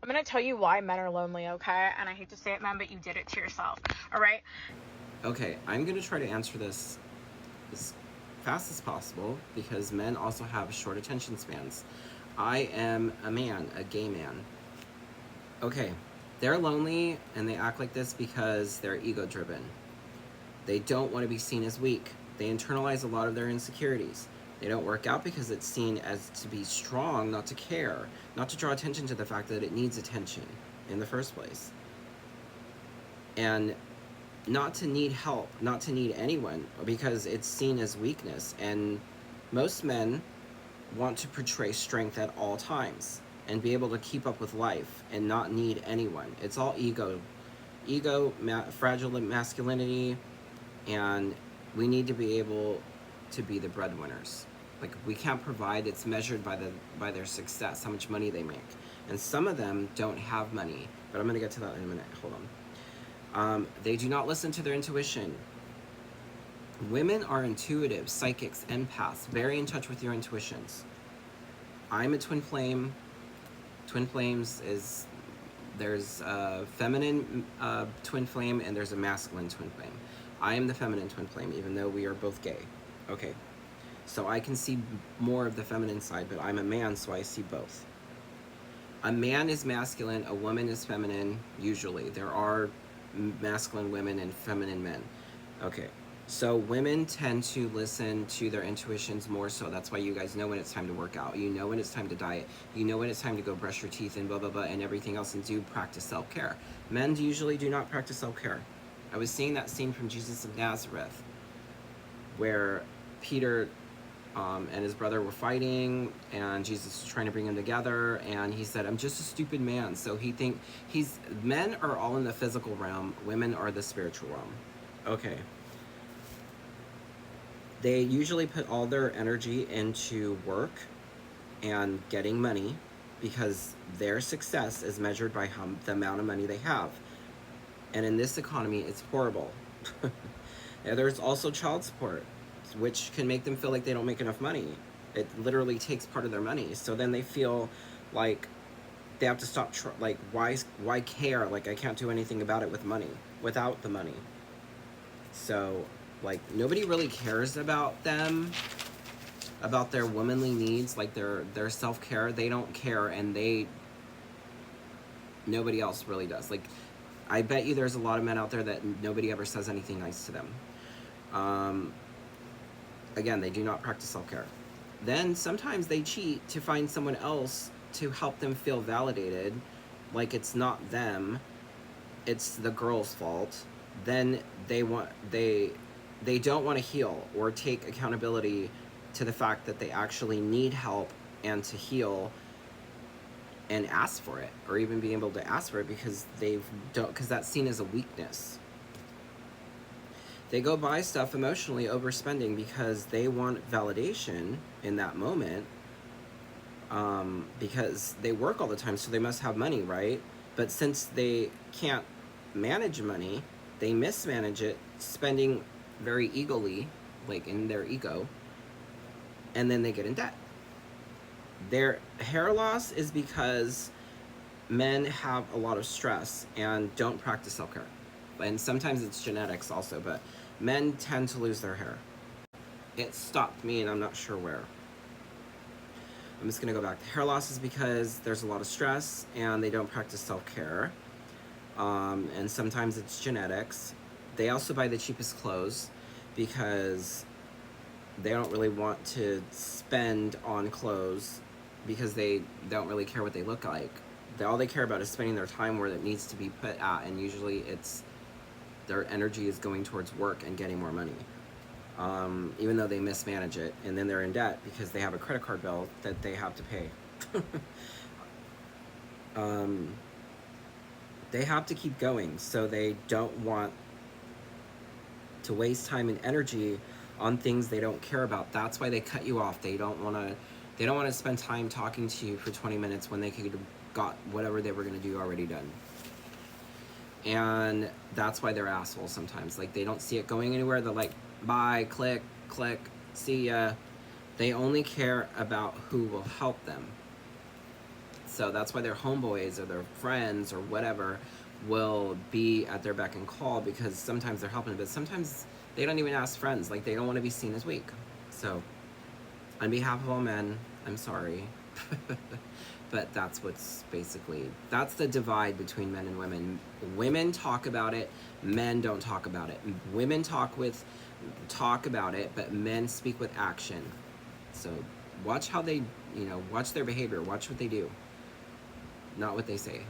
I'm going to tell you why men are lonely, okay? And I hate to say it, men, but you did it to yourself, all right? Okay, I'm going to try to answer this as fast as possible because men also have short attention spans. I am a man, a gay man. Okay, they're lonely and they act like this because they're ego driven. They don't want to be seen as weak. They internalize a lot of their insecurities. They don't work out because it's seen as to be strong, not to care, not to draw attention to the fact that it needs attention in the first place. And not to need help, not to need anyone, because it's seen as weakness. And most men want to portray strength at all times and be able to keep up with life and not need anyone. It's all fragile masculinity, and we need to be able to be the breadwinners. Like, we can't provide. It's measured by their success, how much money they make, and some of them don't have money. But I'm going to get to that in a minute. Hold on. They do not listen to their intuition. Women are intuitive, psychics, empaths, very in touch with your intuitions. I'm a twin flame. Twin flames is, there's a feminine twin flame and there's a masculine twin flame. I am the feminine twin flame, even though we are both gay. Okay, so I can see more of the feminine side, but I'm a man, so I see both. A man is masculine, a woman is feminine, usually. There are masculine women and feminine men. Okay, so women tend to listen to their intuitions more so. That's why you guys know when it's time to work out. You know when it's time to diet. You know when it's time to go brush your teeth and blah, blah, blah, and everything else, and do practice self-care. Men usually do not practice self-care. I was seeing that scene from Jesus of Nazareth where Peter and his brother were fighting, and Jesus was trying to bring them together, and he said, I'm just a stupid man. So men are all in the physical realm, women are the spiritual realm. Okay. They usually put all their energy into work and getting money because their success is measured by the amount of money they have. And in this economy, it's horrible. And there's also child support, which can make them feel like they don't make enough money. It literally takes part of their money. So then they feel like they have to stop, like, why care? Like, I can't do anything about it without the money. So, like, nobody really cares about them, about their womanly needs, like their self-care. They don't care, and nobody else really does. Like, I bet you there's a lot of men out there that nobody ever says anything nice to them. Again, they do not practice self-care. Then sometimes they cheat to find someone else to help them feel validated, like it's not them, it's the girl's fault. Then they don't want to heal or take accountability to the fact that they actually need help and to heal and ask for it, or even be able to ask for it because because that's seen as a weakness. They go buy stuff emotionally, overspending, because they want validation in that moment, because they work all the time, so they must have money, right? But since they can't manage money, they mismanage it, spending very egally, like in their ego, and then they get in debt. Their hair loss is because men have a lot of stress and don't practice self-care. And sometimes it's genetics also, but men tend to lose their hair. It stopped me, and I'm not sure where. I'm just gonna go back. The hair loss is because there's a lot of stress and they don't practice self-care. And sometimes it's genetics. They also buy the cheapest clothes because they don't really want to spend on clothes because they don't really care what they look like. All they care about is spending their time where it needs to be put at, and usually it's their energy is going towards work and getting more money, even though they mismanage it, and then they're in debt because they have a credit card bill that they have to pay. They have to keep going, so they don't want to waste time and energy on things they don't care about. That's why they cut you off. They don't want to spend time talking to you for 20 minutes when they could have got whatever they were going to do already done. And that's why they're assholes sometimes. Like, they don't see it going anywhere. They're like, bye, click, see ya. They only care about who will help them. So that's why their homeboys or their friends or whatever will be at their beck and call, because sometimes they're helping, but sometimes they don't even ask friends. Like, they don't want to be seen as weak. So, on behalf of all men, I'm sorry. But that's what's basically, that's the divide between men and women. Women talk about it, men don't talk about it. Women talk about it, but men speak with action. So watch how they, watch their behavior, watch what they do, not what they say.